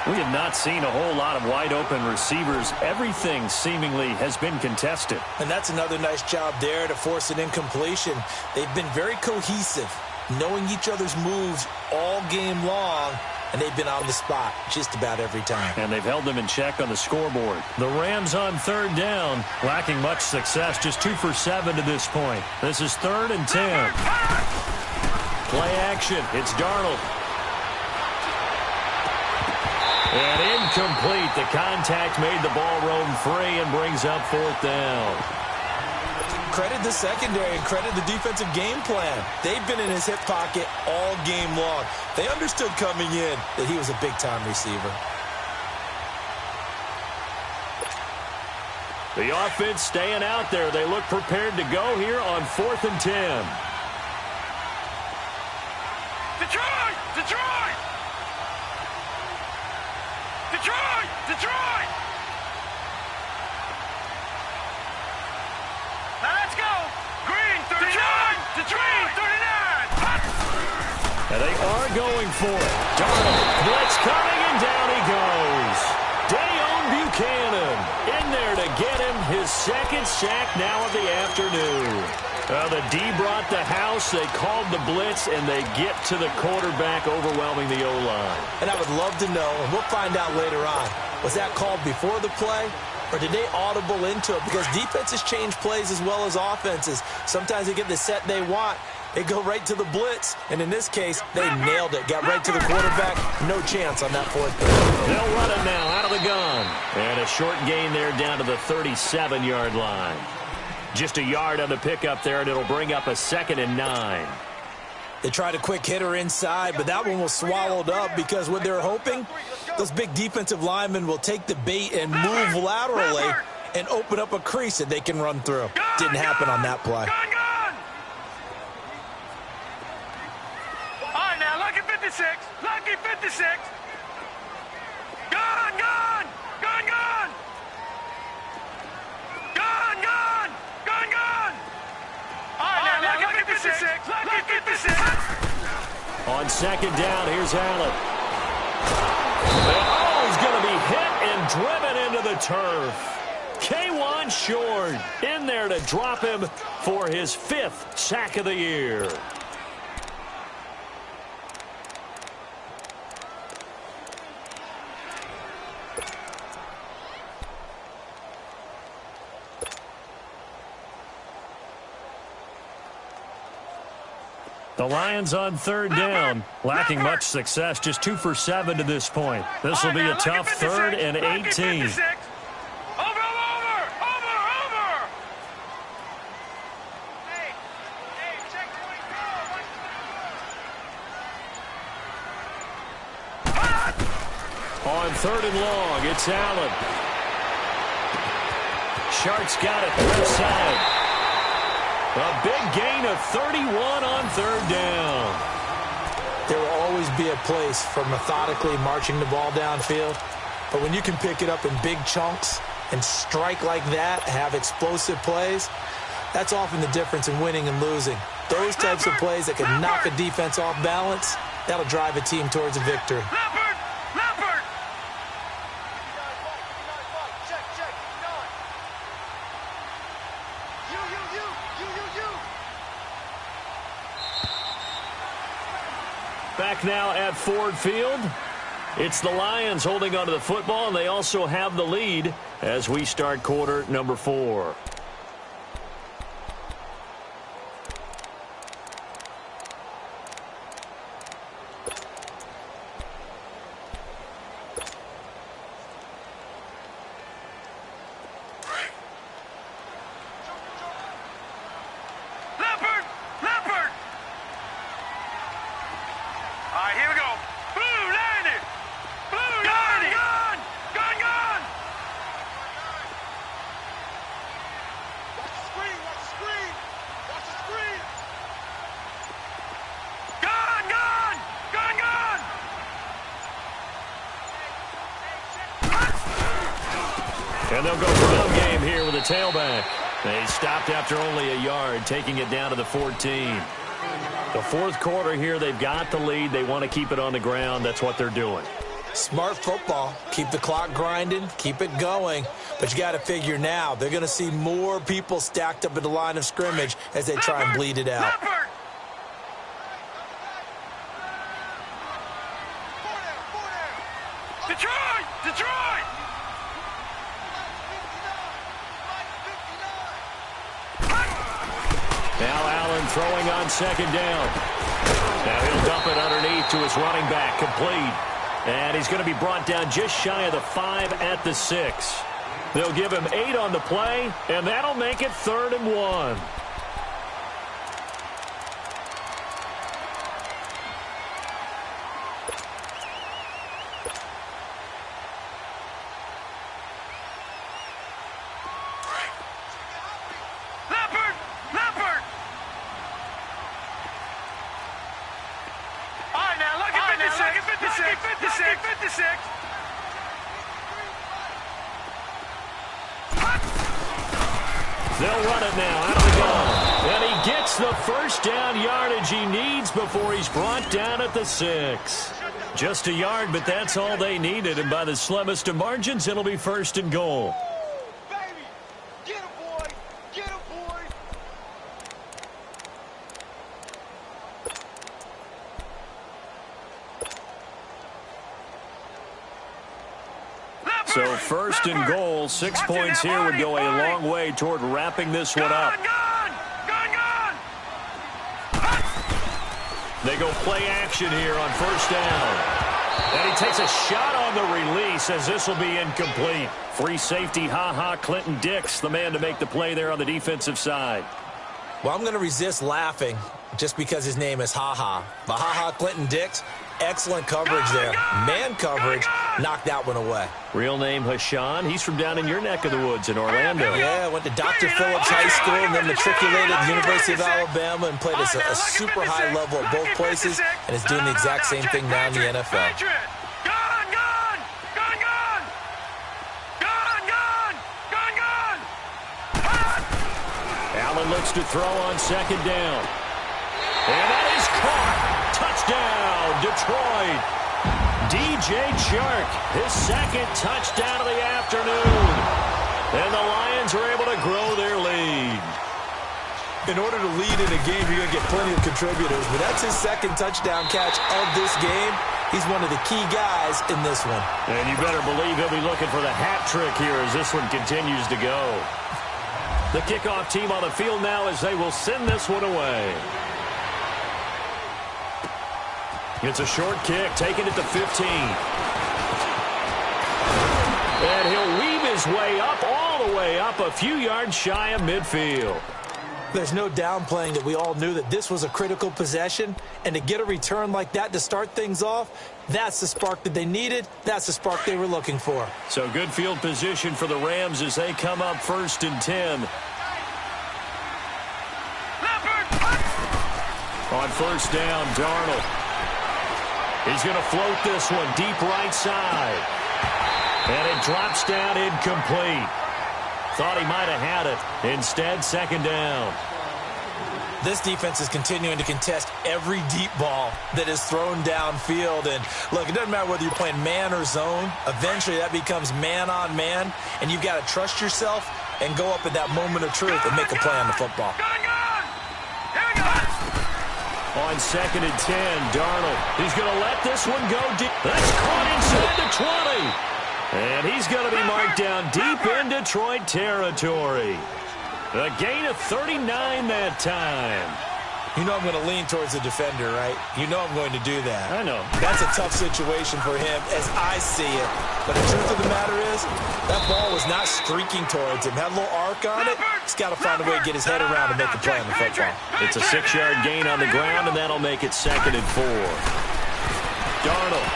We have not seen a whole lot of wide-open receivers. Everything seemingly has been contested. And that's another nice job there to force an incompletion. They've been very cohesive, knowing each other's moves all game long, and they've been on the spot just about every time. And they've held them in check on the scoreboard. The Rams on 3rd down, lacking much success, just 2 for 7 to this point. This is 3rd and 10. Play action, it's Darnold. And incomplete. The contact made the ball roam free and brings up 4th down. Credit the secondary and credit the defensive game plan. They've been in his hip pocket all game long. They understood coming in that he was a big-time receiver. The offense staying out there. They look prepared to go here on 4th and 10. Detroit! Detroit! Detroit! Detroit! Now let's go! Green, 39! Detroit, 39! And they are going for it. Darnold, blitz coming, and down he goes. Dayon Buchanan in there to get him his 2nd sack now of the afternoon. The D brought the house. They called the blitz, and they get to the quarterback, overwhelming the O-line. And I would love to know, and we'll find out later on, was that called before the play, or did they audible into it? Because defenses change plays as well as offenses. Sometimes they get the set they want. They go right to the blitz, and in this case, they nailed it. Got right to the quarterback. No chance on that 4th down. They'll run it now out of the gun. And a short gain there down to the 37-yard line. Just a yard on the pickup there, and it'll bring up a 2nd and 9. They tried a quick hitter inside, but that one was swallowed up because what they're hoping, those big defensive linemen will take the bait and move laterally and open up a crease that they can run through. Didn't happen on that play. All right, now, lucky 56. Lucky 56. Gone, gone. Gone, gone. Gone, gone. Gone, gone. All right, now, lucky 56. Lucky 56. On 2nd down, here's Allen. And, he's going to be hit and driven into the turf. K'Wan Short in there to drop him for his 5th sack of the year. The Lions on third down, lacking much success, just 2 for 7 to this point. This will be a tough 3rd and 18. On 3rd and long, it's Allen. Shark's got it left side. A big gain of 31 on 3rd down. There will always be a place for methodically marching the ball downfield. But when you can pick it up in big chunks and strike like that, have explosive plays, that's often the difference in winning and losing. Those types of plays that can knock a defense off balance, that'll drive a team towards a victory. Back now at Ford Field. It's the Lions holding onto the football, and they also have the lead as we start quarter number 4. And they'll go ground game here with a tailback. They stopped after only a yard, taking it down to the 14. The 4th quarter here, they've got the lead. They want to keep it on the ground. That's what they're doing. Smart football. Keep the clock grinding. Keep it going. But you got to figure now, they're going to see more people stacked up at the line of scrimmage as they try and bleed it out. Detroit! Detroit! Now Allen throwing on 2nd down. Now he'll dump it underneath to his running back, complete. And he's going to be brought down just shy of the 5 at the 6. They'll give him 8 on the play, and that'll make it 3rd and 1. They'll run it now out of the gun. And he gets the first down yardage he needs before he's brought down at the 6. Just a yard, but that's all they needed. And by the slimmest of margins, it'll be 1st and goal. So 1st and goal, 6 points here would go a long way toward wrapping this one up. They go play action here on 1st down. And he takes a shot on the release as this will be incomplete. Free safety, Clinton Dix, the man to make the play there on the defensive side. Well, I'm going to resist laughing just because his name is But Clinton Dix, excellent coverage there. Man coverage, knocked that one away. Real name Hashan. He's from down in your neck of the woods in Orlando. Yeah, went to Dr. Phillips High School and then matriculated at the University of Alabama and played at a super high level at both places and is doing the exact same thing now in the NFL. Allen looks to throw on 2nd down. And that is caught. Touchdown, Detroit. DJ Chark, his 2nd touchdown of the afternoon. And the Lions are able to grow their lead. In order to lead in a game, you're going to get plenty of contributors, but that's his 2nd touchdown catch of this game. He's one of the key guys in this one. And you better believe he'll be looking for the hat trick here as this one continues to go. The kickoff team on the field now as they will send this one away. It's a short kick, taking it to 15. And he'll weave his way up, all the way up, a few yards shy of midfield. There's no downplaying that we all knew that this was a critical possession, and to get a return like that to start things off, that's the spark that they needed. That's the spark they were looking for. So good field position for the Rams as they come up 1st and 10. On 1st down, Darnold. He's going to float this one deep right side. And it drops down incomplete. Thought he might have had it. Instead, 2nd down. This defense is continuing to contest every deep ball that is thrown downfield. And, look, it doesn't matter whether you're playing man or zone. Eventually, that becomes man on man. And you've got to trust yourself and go up at that moment of truth and make a play on the football. On 2nd and 10, Darnold. He's going to let this one go deep. That's caught inside the 20. And he's going to be marked down deep in Detroit territory. A gain of 39 that time. You know I'm going to lean towards the defender, right? You know I'm going to do that. I know. That's a tough situation for him as I see it. But the truth of the matter is, that ball was not streaking towards him. Had a little arc on it. He's got to find a way to get his head around and make a play on the football. It's a 6-yard gain on the ground, and that'll make it 2nd and 4. Darnold.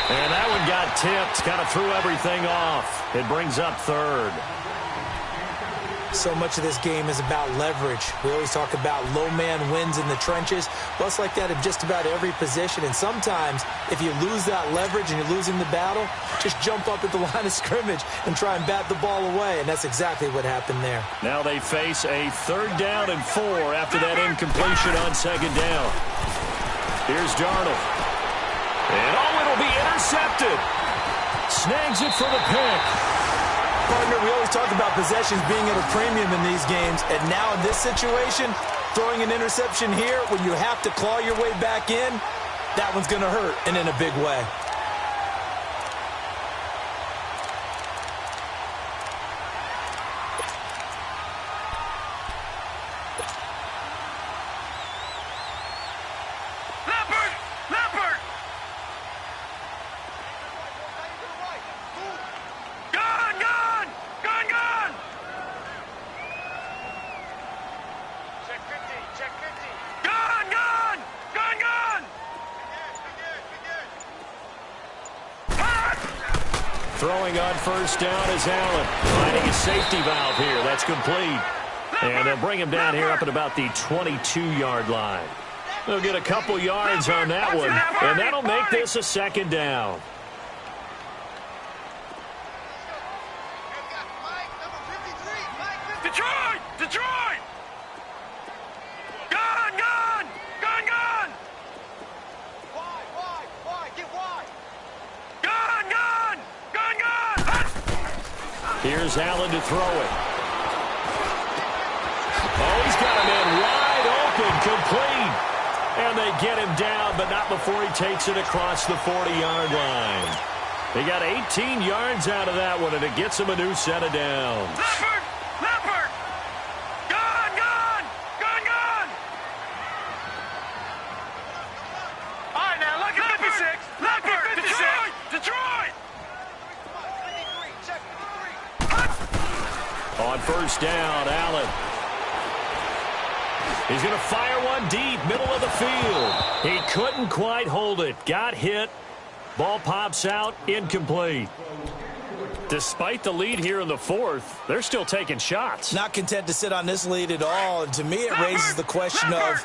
And that one got tipped. Kind of threw everything off. It brings up 3rd. So much of this game is about leverage. We always talk about low man wins in the trenches. Well, it's like that in just about every position. And sometimes, if you lose that leverage and you're losing the battle, just jump up at the line of scrimmage and try and bat the ball away. And that's exactly what happened there. Now they face a 3rd down and 4 after that incompletion on 2nd down. Here's Darnold. And it'll be intercepted. Snags it for the pick. Partner, we always talk about possessions being at a premium in these games, and now in this situation, throwing an interception here when you have to claw your way back in, that one's going to hurt, and in a big way. Throwing on 1st down is Allen. Finding a safety valve here. That's complete. And they'll bring him down here up at about the 22-yard line. They'll get a couple yards on that one, and that'll make this a 2nd down. Detroit! Detroit! Gone! Gone! Gone! Gone! Wide! Get wide! Gone! Gone! Gone! Gone! Here's Allen to throw it. Oh, he's got a man wide open, complete. And they get him down, but not before he takes it across the 40-yard line. They got 18 yards out of that one, and it gets him a new set of downs. Leopard! Leopard! Gone! Gone! Gone! Gone! All right, now look at 56. Leopard! Detroit! Detroit! On 1st down, Allen. He's going to fire one deep, middle of the field. He couldn't quite hold it. Got hit. Ball pops out, incomplete. Despite the lead here in the 4th, they're still taking shots. Not content to sit on this lead at all. And to me, it raises the question of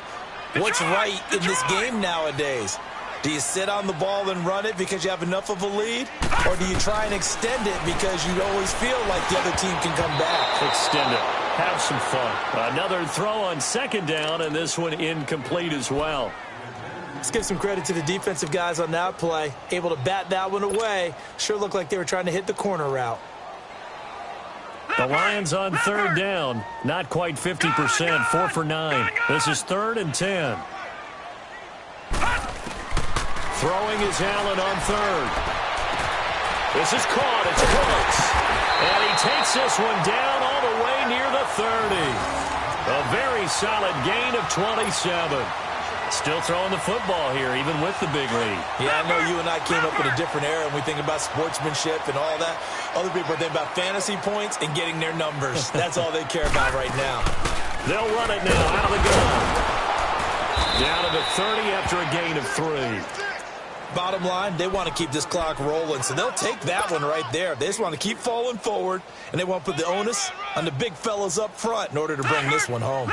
what's right in this game nowadays. Do you sit on the ball and run it because you have enough of a lead? Or do you try and extend it because you always feel like the other team can come back? Extend it. Have some fun. Another throw on 2nd down, and this one incomplete as well. Let's give some credit to the defensive guys on that play. Able to bat that one away. Sure looked like they were trying to hit the corner route. The Lions on 3rd down. Not quite 50%. 4 for 9. This is 3rd and 10. Throwing is Allen on 3rd. This is caught. It's Cooks. And he takes this one down all the way near the 30. A very solid gain of 27. Still throwing the football here, even with the big lead. Yeah, I know you and I came up in a different era, and we think about sportsmanship and all that. Other people are thinking about fantasy points and getting their numbers. That's all they care about right now. They'll run it now out of the gun. Down to the 30 after a gain of 3. Bottom line, they want to keep this clock rolling, so they'll take that one right there. They just want to keep falling forward, and they want to put the onus on the big fellas up front in order to bring this one home.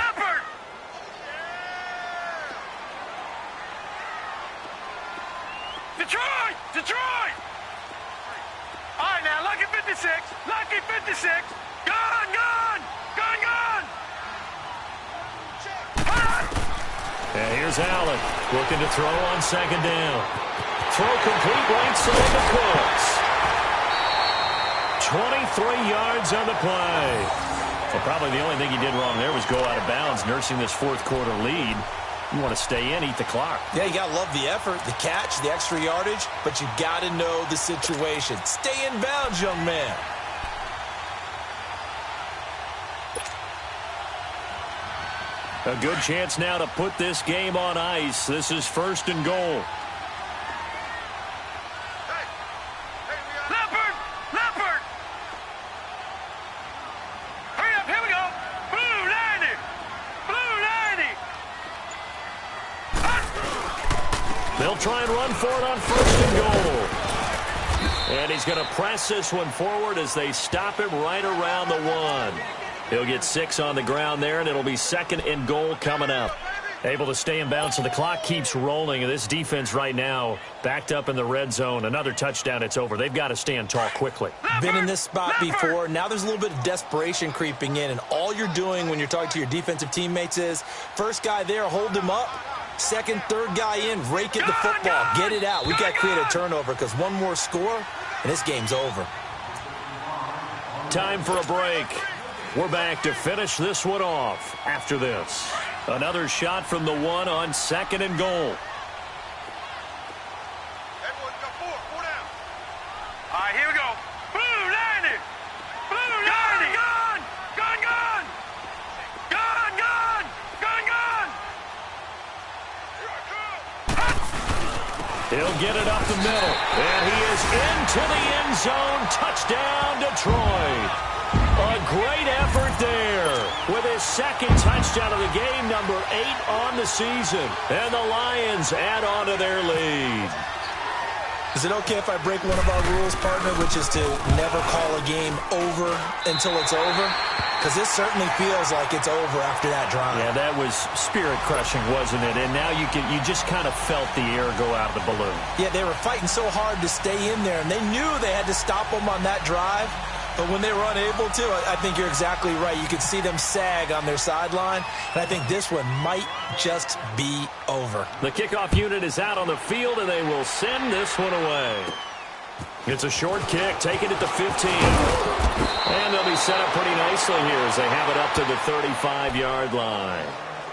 Detroit! Detroit! All right, now, lucky 56. Lucky 56. Gun, gun! Gun, gun! And here's Allen looking to throw on second down. Throw complete right side to Cooks. 23 yards on the play. Well, probably the only thing he did wrong there was go out of bounds, nursing this fourth quarter lead. You want to stay in, eat the clock. Yeah, you got to love the effort, the catch, the extra yardage, but you got to know the situation. Stay in bounds, young man. A good chance now to put this game on ice. This is 1st and goal. Leopard! Leopard! Hurry up, here we go! Blue 90! Blue 90! They'll try and run for it on 1st and goal. And he's going to press this one forward as they stop him right around the 1. He'll get 6 on the ground there, and it'll be 2nd and goal coming up. Able to stay in bounds, so the clock keeps rolling. And this defense right now backed up in the red zone. Another touchdown, it's over. They've got to stand tall quickly. Been in this spot before. Now there's a little bit of desperation creeping in, and all you're doing when you're talking to your defensive teammates is first guy there, hold him up. Second, third guy in, rake at the football. Get it out. We've got to create a turnover because one more score, and this game's over. Time for a break. We're back to finish this one off after this. Another shot from the 1 on 2nd and goal. Everyone's got four down. All right, here we go. Blue 90! Blue 90! Gun! Gun, gun! Gun, gun! Gun, gun! Here I come! He'll get it up the middle. And he is into the end zone. Touchdown, Detroit. A great effort there with his 2nd touchdown of the game, number 8 on the season. And the Lions add on to their lead. Is it okay if I break one of our rules, partner, which is to never call a game over until it's over? Because this certainly feels like it's over after that drive. Yeah, that was spirit-crushing, wasn't it? And now you just kind of felt the air go out of the balloon. Yeah, they were fighting so hard to stay in there, and they knew they had to stop them on that drive. But when they were unable to, I think you're exactly right. You could see them sag on their sideline, and I think this one might just be over. The kickoff unit is out on the field, and they will send this one away. It's a short kick, taken at the 15. And they'll be set up pretty nicely here as they have it up to the 35-yard line.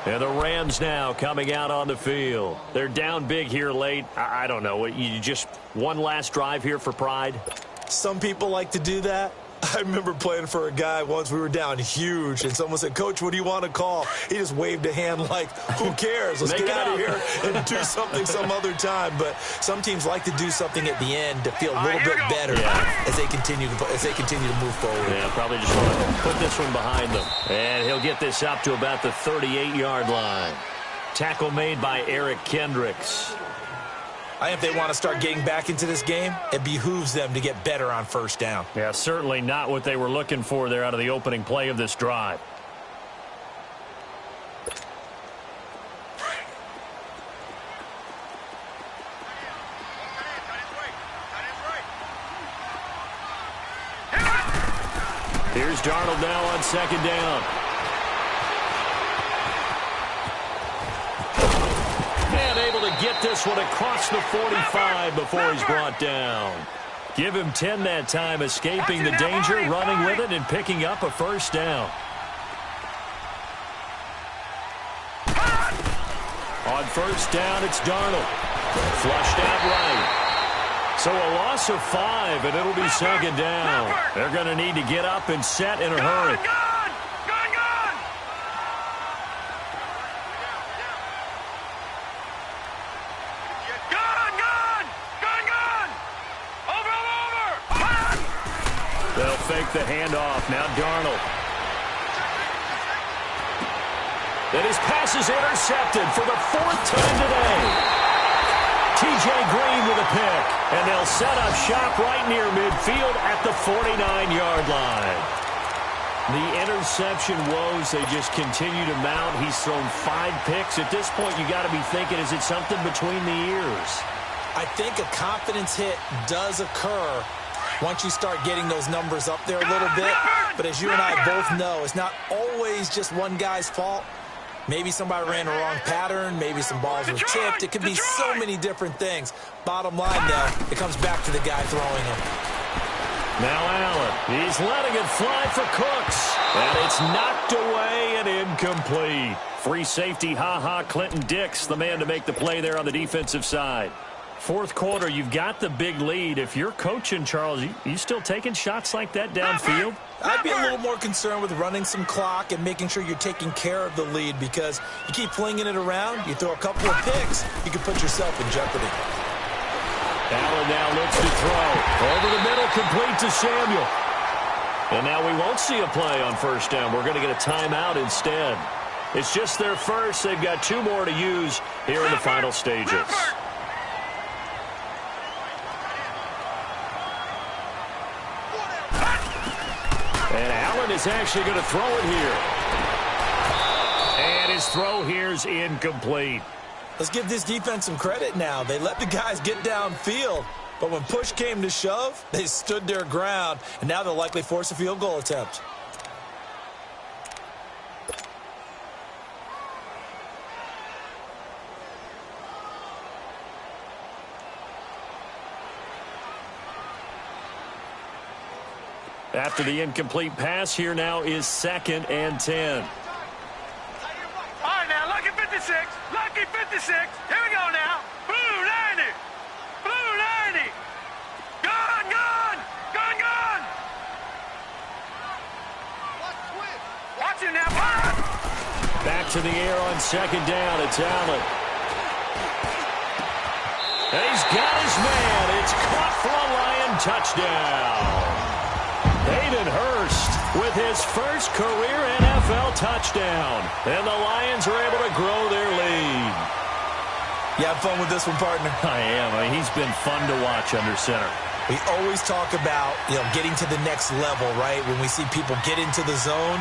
And the Rams now coming out on the field. They're down big here late. I don't know. You just one last drive here for pride? Some people like to do that. I remember playing for a guy once. We were down huge, and someone said, "Coach, what do you want to call?" He just waved a hand like, "Who cares? Let's get out of here and do something some other time." But some teams like to do something at the end to feel a little bit better as they continue to move forward. Yeah, probably just want to put this one behind them. And he'll get this up to about the 38-yard line. Tackle made by Eric Kendricks. I think if they want to start getting back into this game, it behooves them to get better on first down. Yeah, certainly not what they were looking for there out of the opening play of this drive. Here's Darnold now on second down. And able to get this one across the 45 before he's brought down. Give him 10 that time, escaping the danger, running with it, and picking up a first down. On first down, it's Darnold. Flushed out right. So a loss of 5, and it'll be second down. They're going to need to get up and set in a hurry. the handoff. Now Darnold. And his pass is intercepted for the 4th time today. T.J. Green with a pick. And they'll set up shop right near midfield at the 49-yard line. The interception woes, they just continue to mount. He's thrown 5 picks. At this point, you got to be thinking, is it something between the ears? I think a confidence hit does occur once you start getting those numbers up there a little bit. But as you and I both know, it's not always just one guy's fault. Maybe somebody ran a wrong pattern. Maybe some balls were tipped. It could be so many different things. Bottom line, though, it comes back to the guy throwing them. Now Allen, he's letting it fly for Cooks. And it's knocked away and incomplete. Free safety, Clinton Dix, the man to make the play there on the defensive side. 4th quarter, you've got the big lead. If you're coaching, Charles, you still taking shots like that downfield? I'd be a little more concerned with running some clock and making sure you're taking care of the lead, because you keep flinging it around, you throw a couple of picks, you can put yourself in jeopardy. Allen now looks to throw. Over the middle, complete to Samuel. And now we won't see a play on 1st down. We're going to get a timeout instead. It's just their first. They've got 2 more to use here in the final stages. And Allen is actually going to throw it here. And his throw here's incomplete. Let's give this defense some credit now. They let the guys get downfield, but when push came to shove, they stood their ground, and now they'll likely force a field goal attempt. After the incomplete pass, here now is 2nd and 10. All right, now, lucky 56. Lucky 56. Here we go now. Blue 90. Blue 90. Gun, gun. Gun, gun. Watch him now. Back to the air on 2nd down. It's Allen. And he's got his man. It's caught for a Lion touchdown. Hayden Hurst with his first career NFL touchdown. And the Lions are able to grow their lead. You have fun with this one, partner? I am. He's been fun to watch under center. We always talk about, getting to the next level, right? When we see people get into the zone,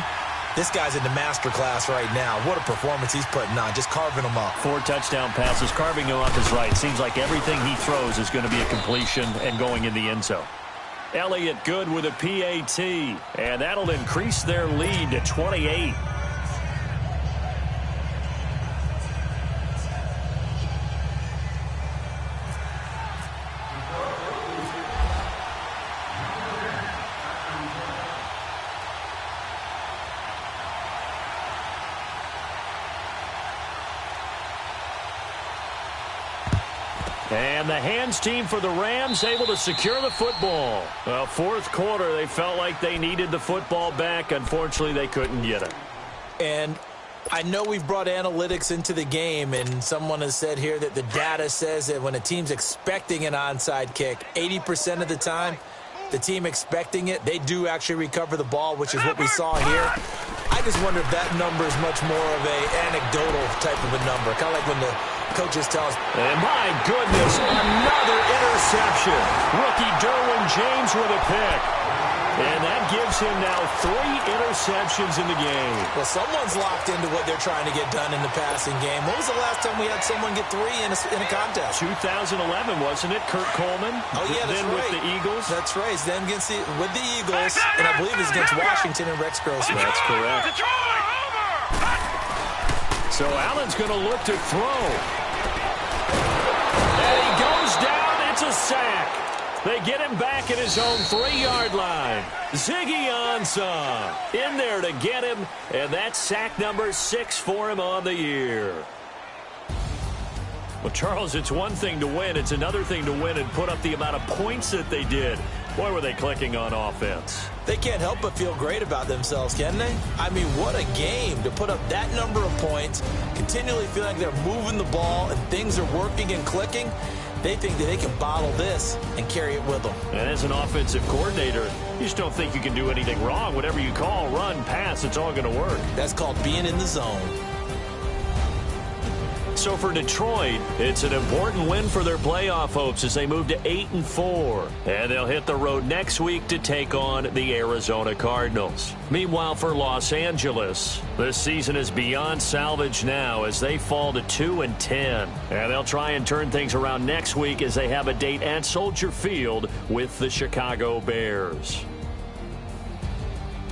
this guy's in the master class right now. What a performance he's putting on, just carving them up. 4 touchdown passes, carving him up is right. Seems like everything he throws is going to be a completion and going in the end zone. Elliott good with a PAT, and that'll increase their lead to 28. And the hands team for the Rams able to secure the football. Well, 4th quarter, they felt like they needed the football back. Unfortunately, they couldn't get it. And I know we've brought analytics into the game, and someone has said here that the data says that when a team's expecting an onside kick, 80% of the time, the team expecting it, they do actually recover the ball, which is what we saw here. I just wonder if that number is much more of an anecdotal type of a number, kind of like when the coaches tell us. And my goodness, another interception. Rookie Derwin James with a pick. And that gives him now 3 interceptions in the game. Well, someone's locked into what they're trying to get done in the passing game. When was the last time we had someone get 3 in a contest? 2011, wasn't it? Kurt Coleman. Oh, yeah, that's then right. With the Eagles. That's right. Then with the Eagles, and I believe it's against Washington and Rex Grossman. That's correct. So Allen's going to look to throw. And he goes down. It's a sack. They get him back at his own 3-yard line. Ziggy Ansah in there to get him, and that's sack number 6 for him on the year. Well, Charles, it's one thing to win. It's another thing to win and put up the amount of points that they did. Boy, were they clicking on offense. They can't help but feel great about themselves, can they? I mean, what a game to put up that number of points, continually feeling like they're moving the ball and things are working and clicking. They think that they can bottle this and carry it with them. And as an offensive coordinator, you just don't think you can do anything wrong. Whatever you call, run, pass, it's all going to work. That's called being in the zone. So for Detroit, it's an important win for their playoff hopes as they move to 8-4. And they'll hit the road next week to take on the Arizona Cardinals. Meanwhile, for Los Angeles, this season is beyond salvage now as they fall to 2-10. And they'll try and turn things around next week as they have a date at Soldier Field with the Chicago Bears.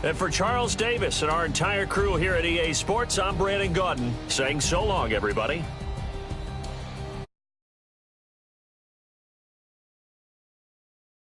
And for Charles Davis and our entire crew here at EA Sports, I'm Brandon Gaudin saying so long, everybody.